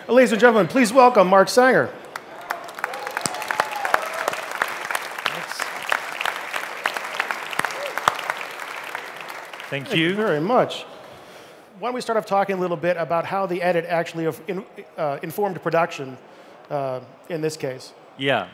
Ladies and gentlemen, please welcome Mark Sanger. Thank you very much. Why don't we start off talking a little bit about how the edit actually informed production in this case? Yeah.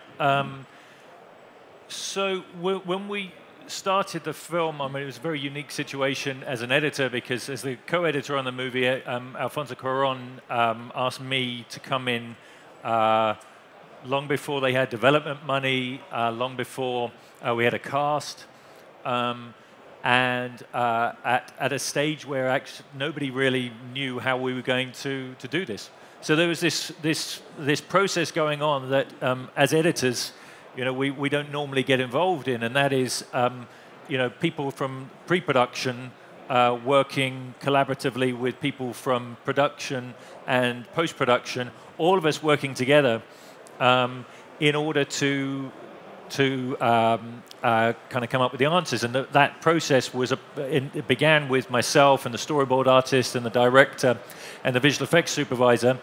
So when we started the film, I mean, it was a very unique situation as an editor because as the co-editor on the movie, Alfonso Cuarón asked me to come in long before they had development money, long before we had a cast. And at a stage where actually nobody really knew how we were going to do this. So there was this process going on that as editors, we don't normally get involved in, and that is people from pre-production working collaboratively with people from production and post-production, all of us working together in order to kind of come up with the answers. And that process was it began with myself and the storyboard artist and the director and the visual effects supervisor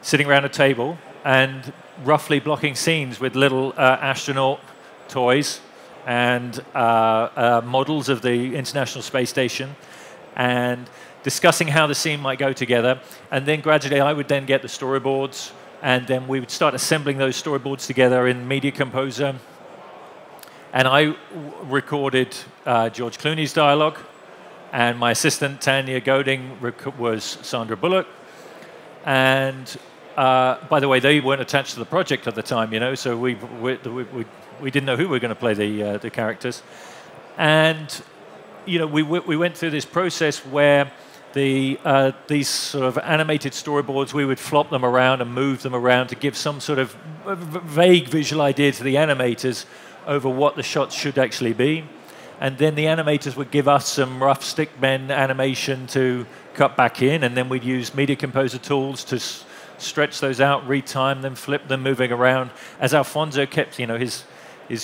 sitting around a table and roughly blocking scenes with little astronaut toys and models of the International Space Station and discussing how the scene might go together. And then gradually I would then get the storyboards, and then we would start assembling those storyboards together in Media Composer. And I recorded George Clooney's dialogue, and my assistant, Tanya Goding, was Sandra Bullock. And by the way, they weren't attached to the project at the time, so we didn't know who we were going to play the characters. And we went through this process where these sort of animated storyboards, we would flop them around and move them around to give some sort of vague visual idea to the animators over what the shots should actually be. And then the animators would give us some rough stickmen animation to cut back in, and then we'd use Media Composer tools to stretch those out, retime them, flip them, moving around. As Alfonso kept, his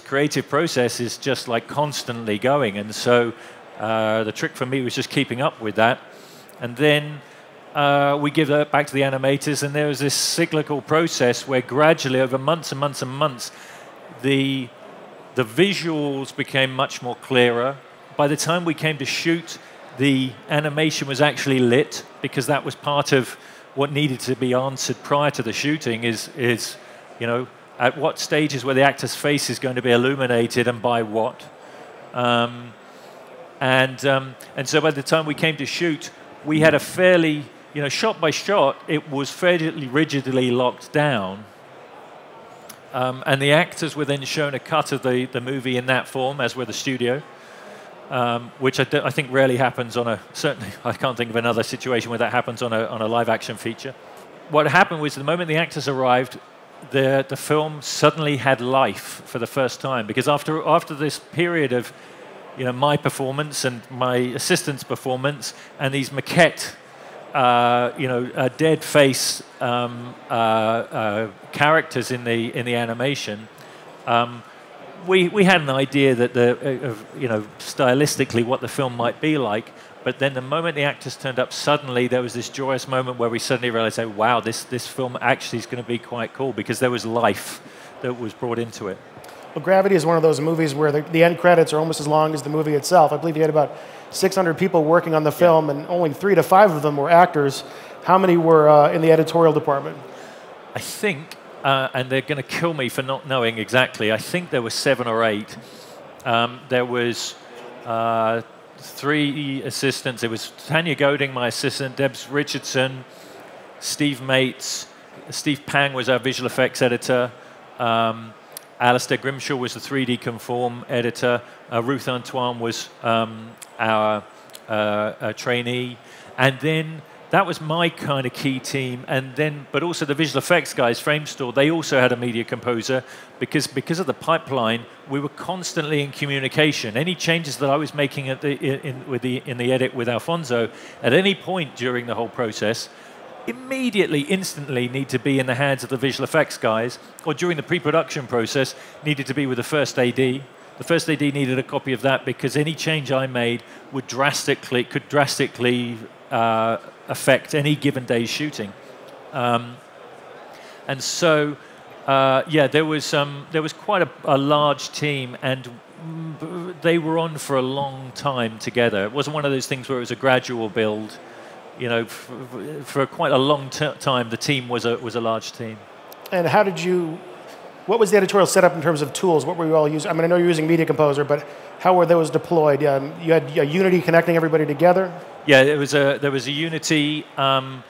creative process is just like constantly going. And so the trick for me was just keeping up with that. And then we give that back to the animators, and there was this cyclical process where gradually, over months and months and months, the visuals became much more clearer. By the time we came to shoot, the animation was actually lit, because that was part of what needed to be answered prior to the shooting is at what stages where the actor's face is going to be illuminated and by what. And so by the time we came to shoot, we had a fairly, shot by shot, it was fairly rigidly locked down. And the actors were then shown a cut of the movie in that form, as were the studio, which I think rarely happens certainly I can't think of another situation where that happens on a live action feature. What happened was the moment the actors arrived, the film suddenly had life for the first time, because after this period of my performance and my assistant's performance and these maquette, dead face characters in the animation, we had an idea that stylistically what the film might be like. But then the moment the actors turned up, suddenly there was this joyous moment where we suddenly realized, oh, wow, this film actually is going to be quite cool, because there was life that was brought into it. Well, Gravity is one of those movies where the end credits are almost as long as the movie itself. I believe you had about 600 people working on the film, and only 3 to 5 of them were actors. How many were in the editorial department? I think, and they're going to kill me for not knowing exactly, I think there were 7 or 8. There was 3 assistants. It was Tanya Goding, my assistant, Debs Richardson, Steve Mates, Steve Pang was our visual effects editor, Alistair Grimshaw was the 3D Conform editor, Ruth Antoine was our trainee, and then that was my kind of key team. And then, but also the visual effects guys, Framestore, they also had a media composer, because of the pipeline, we were constantly in communication. Any changes that I was making in the edit with Alfonso, at any point during the whole process, immediately, instantly need to be in the hands of the visual effects guys, or during the pre-production process, needed to be with the first AD. The first AD needed a copy of that, because any change I made could drastically affect any given day's shooting. And so, yeah, there was quite a large team, and they were on for a long time together. It wasn't one of those things where it was a gradual build. You know, for quite a long time, the team was a large team. And how did you? What was the editorial setup in terms of tools? What were you all using? I mean, I know you're using Media Composer, but how were those deployed? You had a Unity connecting everybody together? Yeah, there was a Unity, and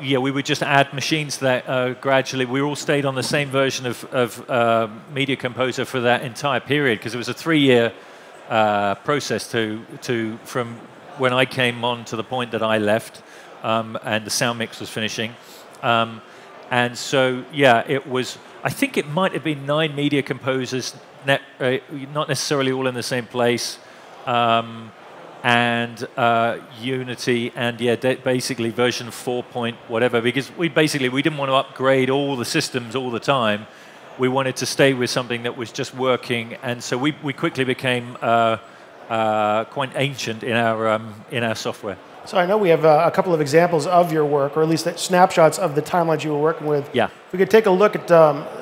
yeah, we would just add machines to that gradually. We all stayed on the same version of Media Composer for that entire period, because it was a 3-year process from when I came on to the point that I left, and the sound mix was finishing. And so, yeah, it was, I think it might have been 9 Media Composers, not necessarily all in the same place, and Unity, and yeah, basically version 4 point whatever, because we didn't want to upgrade all the systems all the time. We wanted to stay with something that was just working, and so we quickly became quite ancient in our software. So I know we have a couple of examples of your work, or at least snapshots of the timelines you were working with. Yeah. We could take a look at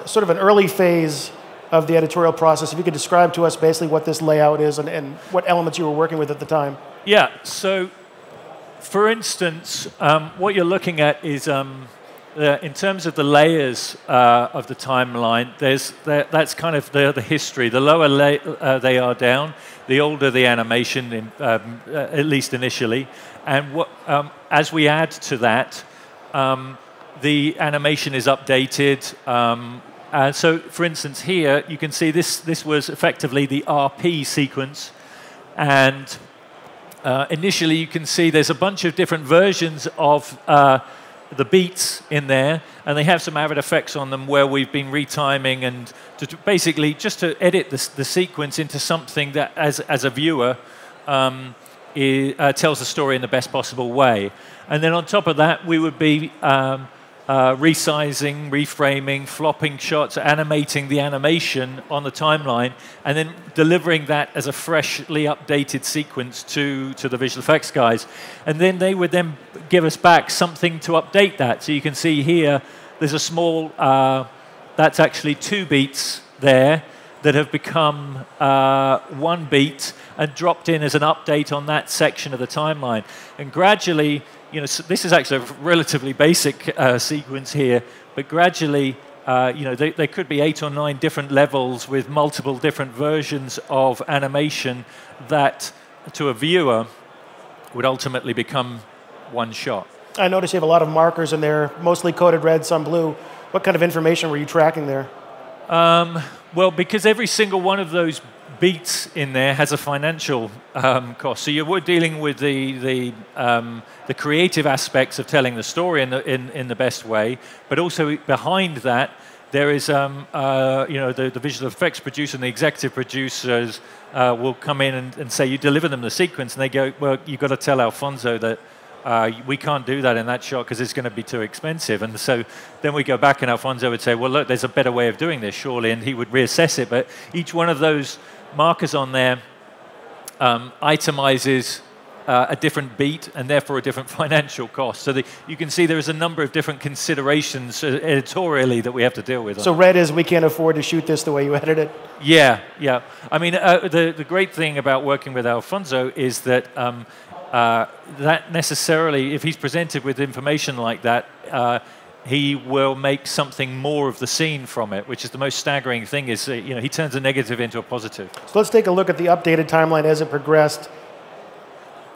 sort of an early phase of the editorial process. If you could describe to us basically what this layout is and what elements you were working with at the time. Yeah. So, for instance, what you're looking at is in terms of the layers of the timeline. That's kind of the history. The lower they are down, the older the animation, at least initially. And as we add to that, the animation is updated. So, for instance, here you can see this was effectively the RP sequence, and initially you can see there's a bunch of different versions of the beats in there, and they have some Avid effects on them where we've been retiming and basically just to edit the sequence into something that, as a viewer, tells the story in the best possible way. And then on top of that, we would be resizing, reframing, flopping shots, animating the animation on the timeline, and then delivering that as a freshly updated sequence to the visual effects guys. And then they would then give us back something to update that. So you can see here, there's a small, that's actually 2 beats there that have become 1 beat and dropped in as an update on that section of the timeline. And gradually, you know, so this is actually a relatively basic sequence here, but gradually, you know, there could be 8 or 9 different levels with multiple different versions of animation that, to a viewer, would ultimately become 1 shot. I noticed you have a lot of markers in there, mostly coded red, some blue. What kind of information were you tracking there? Well, because every single one of those beats in there has a financial cost. So you're dealing with the creative aspects of telling the story in the best way, but also behind that there is you know, the visual effects producer and the executive producers will come in and say, you deliver them the sequence, and they go, well, you've got to tell Alfonso that we can't do that in that shot because it's going to be too expensive. And so then we go back and Alfonso would say, well, look, there's a better way of doing this, surely, and he would reassess it. But each one of those markers on there itemizes a different beat and therefore a different financial cost. So you can see there is a number of different considerations editorially that we have to deal with. So red is we can't afford to shoot this the way you edit it? Yeah, yeah. I mean, the great thing about working with Alfonso is that that necessarily, if he's presented with information like that, he will make something more of the scene from it, which is the most staggering thing. Is you know, he turns a negative into a positive. So let's take a look at the updated timeline as it progressed,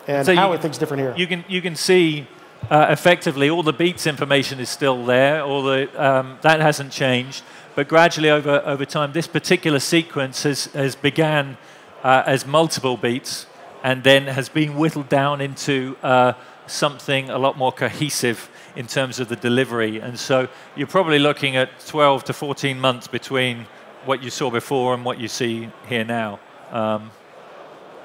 and so how are things different here? You can see effectively all the beats information is still there, all the that hasn't changed, but gradually over time, this particular sequence has began as multiple beats, and then has been whittled down into something a lot more cohesive in terms of the delivery. And so you're probably looking at 12 to 14 months between what you saw before and what you see here now.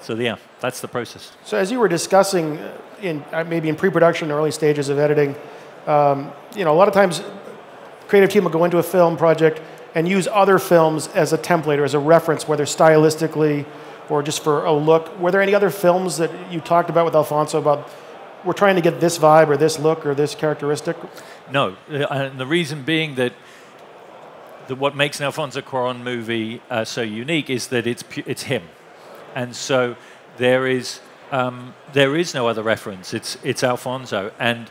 So yeah, that's the process. So as you were discussing, maybe in pre-production, early stages of editing, you know, a lot of times creative team will go into a film project and use other films as a template or as a reference, whether stylistically or just for a look. Were there any other films that you talked about with Alfonso about we're trying to get this vibe or this look or this characteristic? No, and the reason being that what makes an Alfonso Cuarón movie so unique is that it's him, and so there is no other reference. It's Alfonso, and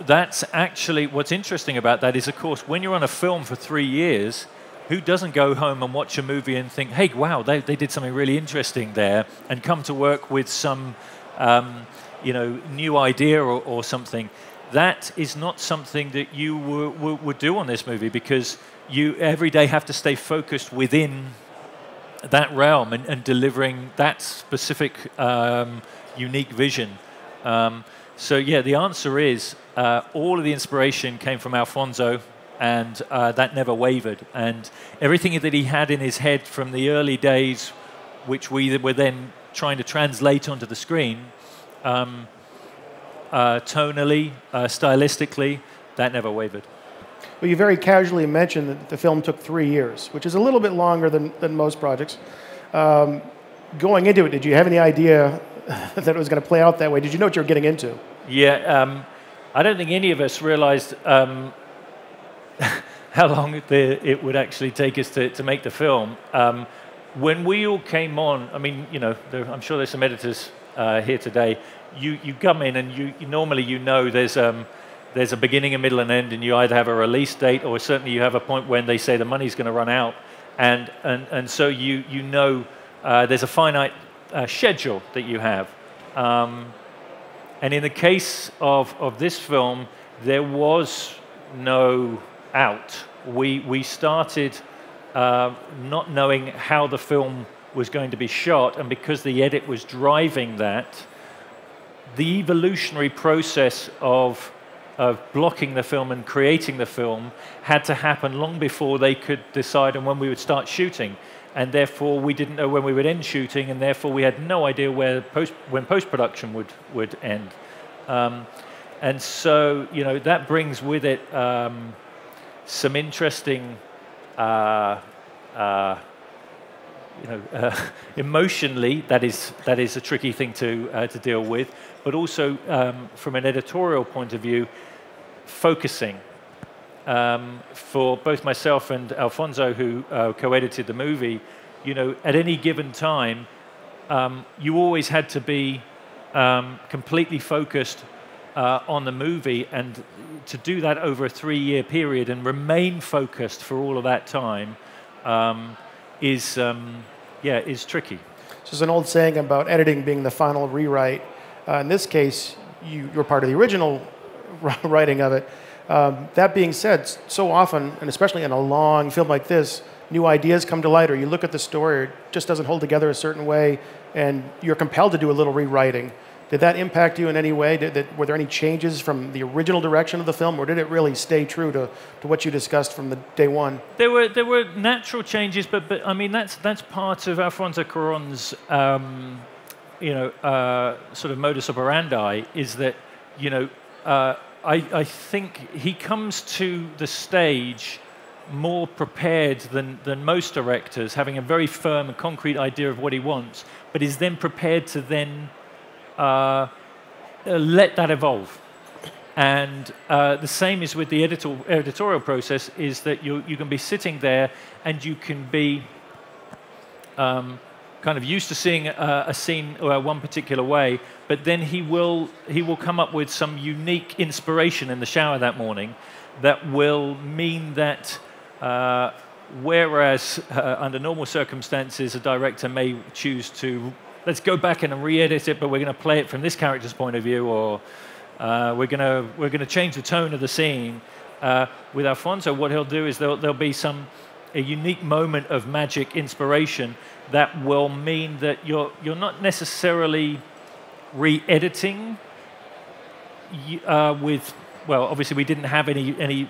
that's actually what's interesting about that is, of course, when you're on a film for 3 years, who doesn't go home and watch a movie and think, hey, wow, they did something really interesting there, and come to work with some new idea or something. That is not something that you would do on this movie, because you every day have to stay focused within that realm and delivering that specific unique vision. So yeah, the answer is all of the inspiration came from Alfonso, and that never wavered. And everything that he had in his head from the early days, which we were then trying to translate onto the screen, tonally, stylistically, that never wavered. Well, you very casually mentioned that the film took 3 years, which is a little bit longer than most projects. Going into it, did you have any idea that it was going to play out that way? Did you know what you were getting into? Yeah, I don't think any of us realized how long it would actually take us to make the film. When we all came on, I mean, I'm sure there's some editors here today. You come in and you normally there's a beginning, a middle, and end, and you either have a release date or certainly you have a point when they say the money's going to run out, and so there's a finite schedule that you have. And in the case of this film, there was no out. We started not knowing how the film was going to be shot, and because the edit was driving that, the evolutionary process of blocking the film and creating the film had to happen long before they could decide on when we would start shooting. And therefore, we didn't know when we would end shooting, and therefore we had no idea when post-production would end. And so, that brings with it some interesting, emotionally, that is a tricky thing to deal with, but also from an editorial point of view, focusing. For both myself and Alfonso, who co-edited the movie, at any given time, you always had to be completely focused on the movie, and to do that over a 3-year period and remain focused for all of that time is tricky. So there's an old saying about editing being the final rewrite. In this case, you're part of the original writing of it. That being said, so often, and especially in a long film like this, new ideas come to light, or you look at the story, or it just doesn't hold together a certain way, and you're compelled to do a little rewriting. Did that impact you in any way? Were there any changes from the original direction of the film, or did it really stay true to what you discussed from the day one? There were natural changes, but I mean that's part of Alfonso Cuarón's sort of modus operandi, is that I think he comes to the stage more prepared than most directors, having a very firm and concrete idea of what he wants, but is then prepared to then let that evolve. And the same is with the editorial process, is that you can be sitting there and you can be kind of used to seeing a scene one particular way, but then he will come up with some unique inspiration in the shower that morning that will mean that whereas under normal circumstances a director may choose to, let's go back and re-edit it, but we're going to play it from this character's point of view, or we're going to change the tone of the scene. With Alfonso, what he'll do is there'll be a unique moment of magic inspiration that will mean that you're not necessarily re-editing with, well, obviously we didn't have any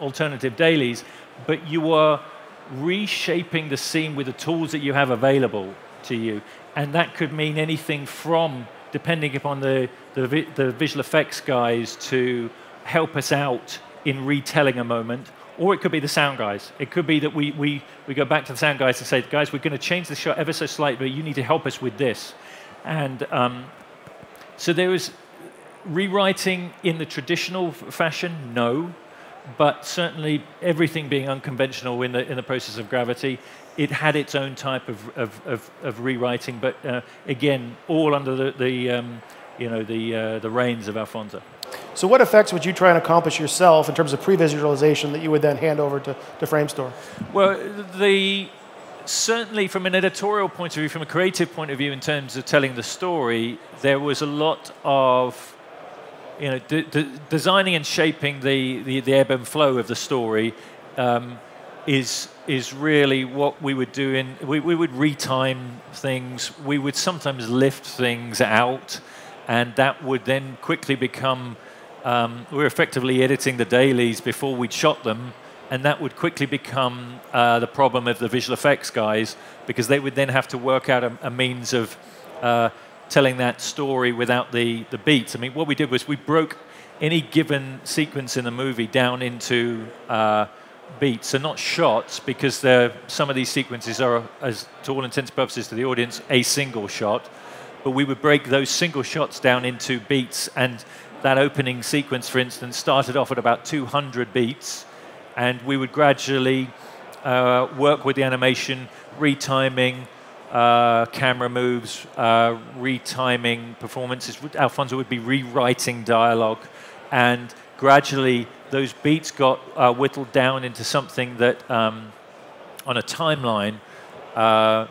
alternative dailies, but you are reshaping the scene with the tools that you have available to you. And that could mean anything from, depending upon the visual effects guys to help us out in retelling a moment, or it could be the sound guys. It could be that we go back to the sound guys and say, guys, we're going to change the shot ever so slightly, but you need to help us with this. And So there was rewriting in the traditional fashion, no, but certainly everything being unconventional in the process of Gravity, it had its own type of rewriting, but again, all under the reins of Alfonso. So what effects would you try and accomplish yourself in terms of pre-visualization that you would then hand over to FrameStore? Well, certainly from an editorial point of view, from a creative point of view, in terms of telling the story, there was a lot of designing and shaping the ebb and flow of the story is really what we would do. We would retime things. We would sometimes lift things out, and that would then quickly become. We were effectively editing the dailies before we'd shot them, and that would quickly become the problem of the visual effects guys, because they would then have to work out a means of telling that story without the beats. I mean, what we did was we broke any given sequence in the movie down into beats, so not shots, because some of these sequences are, as to all intents and purposes to the audience, a single shot. But we would break those single shots down into beats, and that opening sequence, for instance, started off at about 200 beats, and we would gradually work with the animation, retiming, camera moves, retiming performances. Alfonso would be rewriting dialogue, and gradually those beats got whittled down into something that, on a timeline,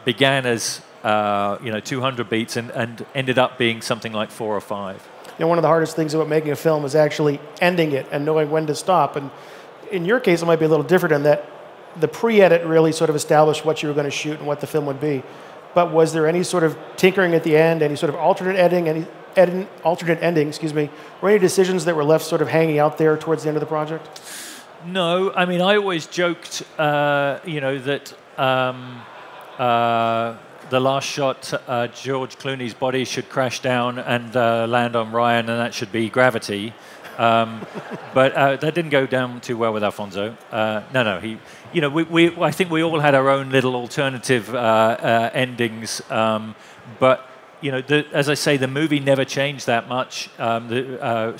began as 200 beats and ended up being something like 4 or 5. One of the hardest things about making a film is actually ending it and knowing when to stop. And in your case, it might be a little different in that the pre-edit really sort of established what you were going to shoot and what the film would be. But was there any sort of tinkering at the end, any sort of alternate ending, or any decisions that were left sort of hanging out there towards the end of the project? No, I mean, I always joked, that the last shot, George Clooney's body should crash down and land on Ryan, and that should be Gravity. But that didn't go down too well with Alfonso. No, he, I think we all had our own little alternative endings. But as I say, the movie never changed that much,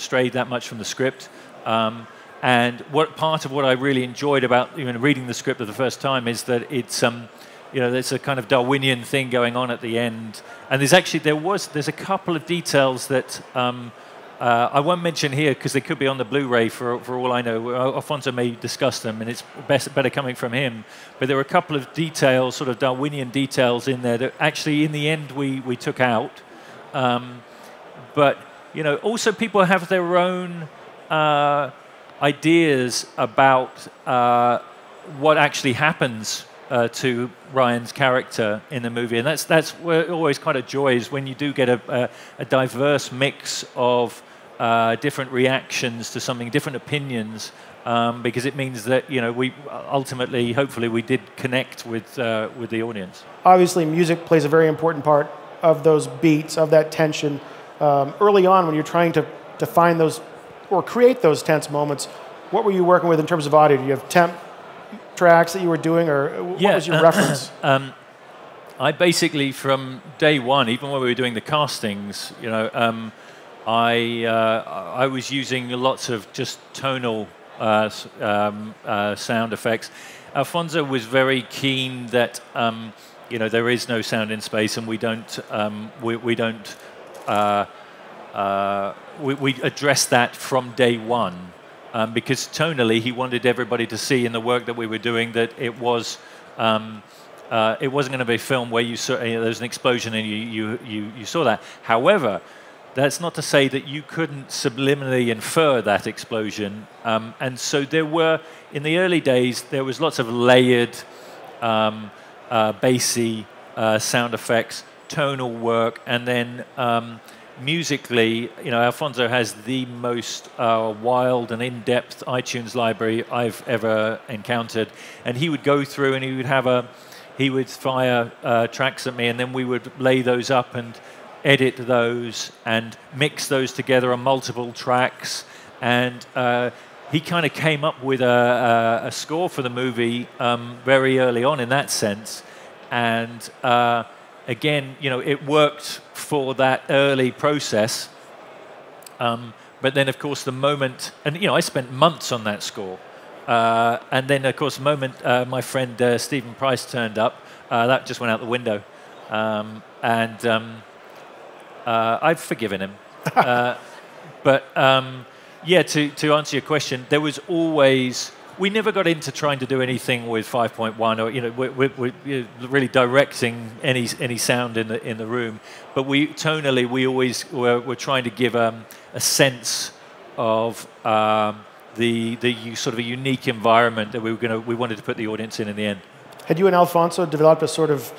strayed that much from the script. And part of what I really enjoyed about reading the script for the first time is that it's there's a kind of Darwinian thing going on at the end, and there's a couple of details that I won't mention here because they could be on the Blu-ray for all I know. Alfonso may discuss them, and it's better coming from him. But there were a couple of details, sort of Darwinian details in there that actually in the end we took out. But also people have their own ideas about what actually happens to Ryan's character in the movie, and that's where always kind of joy is when you do get a diverse mix of different reactions to something, different opinions, because it means that we ultimately, hopefully, we did connect with the audience. Obviously, music plays a very important part of those beats, of that tension. Early on, when you're trying to find those or create those tense moments, what were you working with in terms of audio? Do you have temp tracks that you were doing, or what was your reference? I basically, from day one, even when we were doing the castings, I was using lots of just tonal sound effects. Alfonso was very keen that there is no sound in space, and we address that from day one. Because tonally, he wanted everybody to see in the work that we were doing that it wasn't going to be a film where you saw there's an explosion and you saw that. However, that's not to say that you couldn't subliminally infer that explosion. And so there were, in the early days, there was lots of layered, bassy sound effects, tonal work, and then musically, Alfonso has the most wild and in-depth iTunes library I've ever encountered, and he would go through and he would fire tracks at me, and then we would lay those up and edit those and mix those together on multiple tracks, and he kind of came up with a score for the movie very early on in that sense, and again, it worked for that early process, But then, of course, the moment, and I spent months on that score. And then, of course, the moment my friend Stephen Price turned up, that just went out the window. I've forgiven him. But yeah, to answer your question, there was always. We never got into trying to do anything with 5.1, or we're really directing any sound in the room. But tonally, we always were trying to give a sense of the sort of a unique environment that we wanted to put the audience in the end. Had you and Alfonso developed a sort of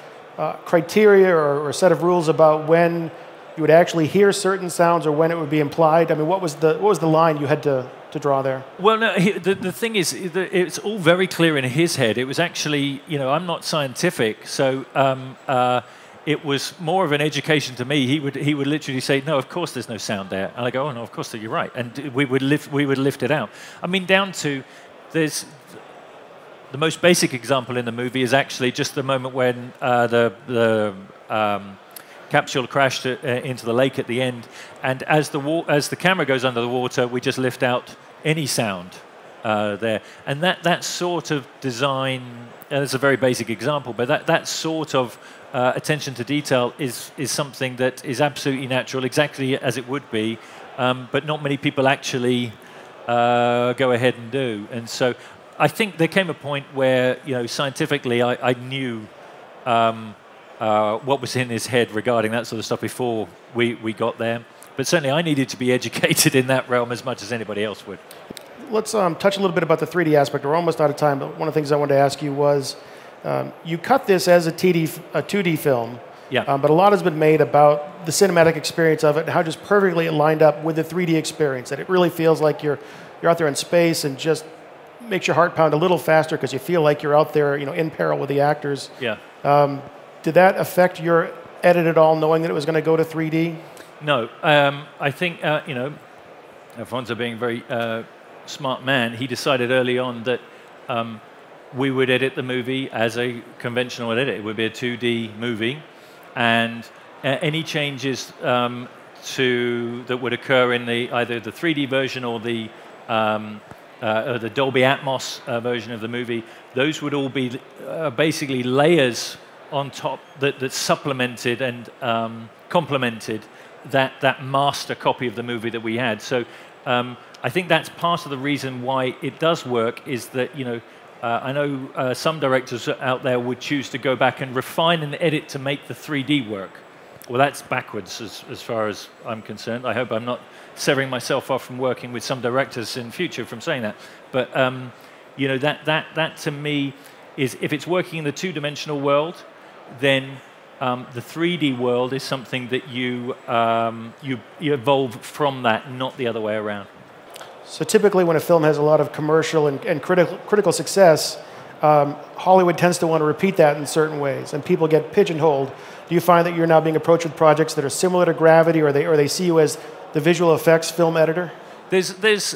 criteria or a set of rules about when you would actually hear certain sounds or when it would be implied? I mean, what was the line you had to draw there? Well, no, the thing is, it's all very clear in his head. It was actually, I'm not scientific, so it was more of an education to me. He would literally say, "No, of course there's no sound there," and I go, "Oh no, of course you're right," and we would lift it out. I mean, down to there's. The most basic example in the movie is actually just the moment when the capsule crashed into the lake at the end, and as the camera goes under the water, we just lift out any sound there, and that sort of design. And it's a very basic example, but that sort of attention to detail is something that is absolutely natural, exactly as it would be, but not many people actually go ahead and do, and so. I think there came a point where, scientifically, I knew what was in his head regarding that sort of stuff before we got there. But certainly I needed to be educated in that realm as much as anybody else would. Let's touch a little bit about the 3D aspect. We're almost out of time, but one of the things I wanted to ask you was, you cut this as a 2D film, yeah. But a lot has been made about the cinematic experience of it and how just perfectly it lined up with the 3D experience, that it really feels like you're out there in space and just makes your heart pound a little faster because you feel like you're out there, in peril with the actors. Yeah. Did that affect your edit at all, knowing that it was going to go to 3D? No. I think, Alfonso being a very smart man, he decided early on that we would edit the movie as a conventional edit. It would be a 2D movie, and any changes that would occur in either the 3D version or the Dolby Atmos version of the movie, those would all be basically layers on top that supplemented and complemented that master copy of the movie that we had. So I think that's part of the reason why it does work, is that, I know some directors out there would choose to go back and refine and edit to make the 3D work. Well, that's backwards as far as I'm concerned. I hope I'm not severing myself off from working with some directors in future from saying that. But that to me is, if it's working in the two-dimensional world, then the 3D world is something that you evolve from that, not the other way around. So typically, when a film has a lot of commercial and critical success, Hollywood tends to want to repeat that in certain ways, and people get pigeonholed. Do you find that you're now being approached with projects that are similar to Gravity, or they see you as the visual effects film editor? There's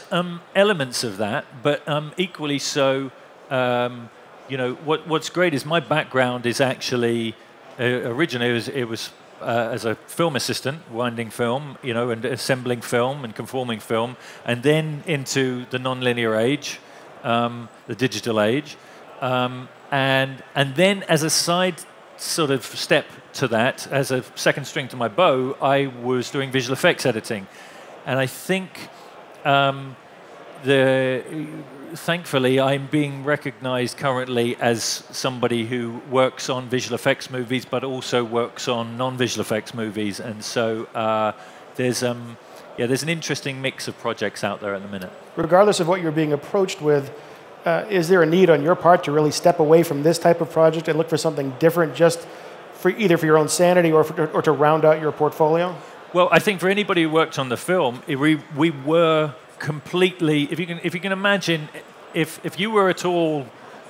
elements of that, but equally so. What's great is my background is actually originally it was as a film assistant, winding film, and assembling film and conforming film, and then into the non-linear age, the digital age, and then as a side sort of step to that, as a second string to my bow, I was doing visual effects editing, and I think thankfully I'm being recognized currently as somebody who works on visual effects movies, but also works on non-visual effects movies, and so there's an interesting mix of projects out there at the minute. Regardless of what you're being approached with, is there a need on your part to really step away from this type of project and look for something different, just either for your own sanity or to round out your portfolio? Well, I think for anybody who worked on the film, we were completely. If you can imagine, if you were at all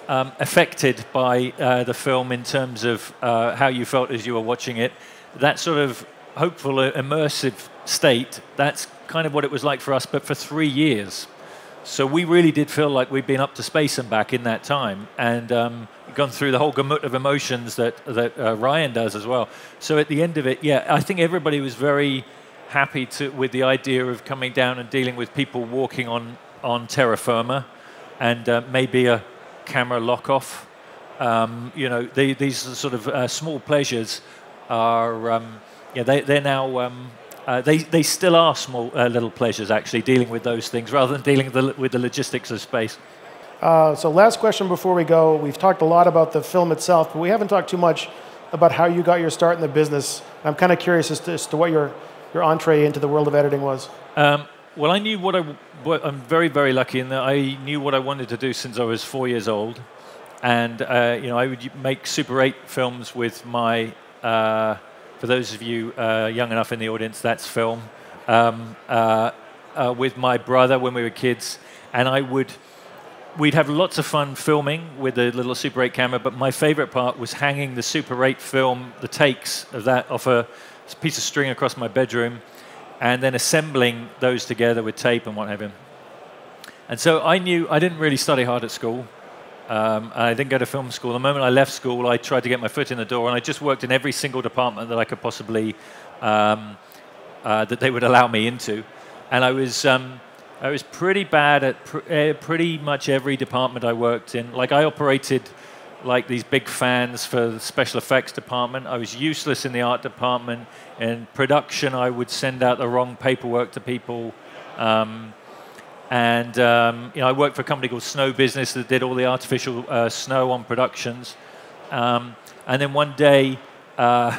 affected by the film in terms of how you felt as you were watching it, that sort of hopeful, immersive state, that's kind of what it was like for us, but for 3 years. So we really did feel like we'd been up to space and back in that time, and gone through the whole gamut of emotions that Ryan does as well. So at the end of it, yeah, I think everybody was very happy with the idea of coming down and dealing with people walking on terra firma, and maybe a camera lock-off. You know, these sort of small pleasures are, yeah, they're now, they still are small little pleasures, actually, dealing with those things rather than dealing with the logistics of space. So last question before we go. We've talked a lot about the film itself, but we haven't talked too much about how you got your start in the business. I'm kind of curious as to what your entree into the world of editing was. Well, I knew I'm very, very lucky in that I knew what I wanted to do since I was 4 years old. And, you know, I would make Super 8 films with my, for those of you young enough in the audience, that's film, with my brother when we were kids. And we'd have lots of fun filming with the little Super 8 camera, but my favorite part was hanging the Super 8 film, the takes of that, off a piece of string across my bedroom, and then assembling those together with tape and what have you. And so I knew I didn't really study hard at school. I didn't go to film school. The moment I left school, I tried to get my foot in the door, and I just worked in every single department that I could possibly, that they would allow me into. And I was pretty bad at pretty much every department I worked in. Like, I operated like these big fans for the special effects department. I was useless in the art department. In production, I would send out the wrong paperwork to people. And you know, I worked for a company called Snow Business that did all the artificial snow on productions. And then one day, a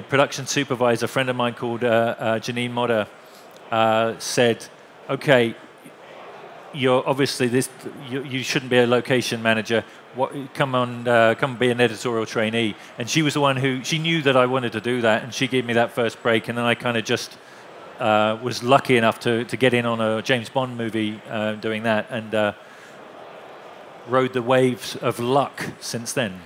production supervisor, a friend of mine called Janine Motter, said, "Okay, you're obviously you shouldn't be a location manager. Come be an editorial trainee." And she was the one she knew that I wanted to do that, and she gave me that first break. And then I kind of just was lucky enough to get in on a James Bond movie doing that, and rode the waves of luck since then.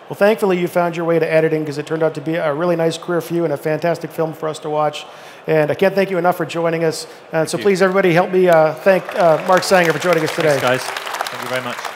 Well, thankfully you found your way to editing, because it turned out to be a really nice career for you and a fantastic film for us to watch. And I can't thank you enough for joining us. So please, everybody, help me thank Mark Sanger for joining us today. Thanks, guys. Thank you very much.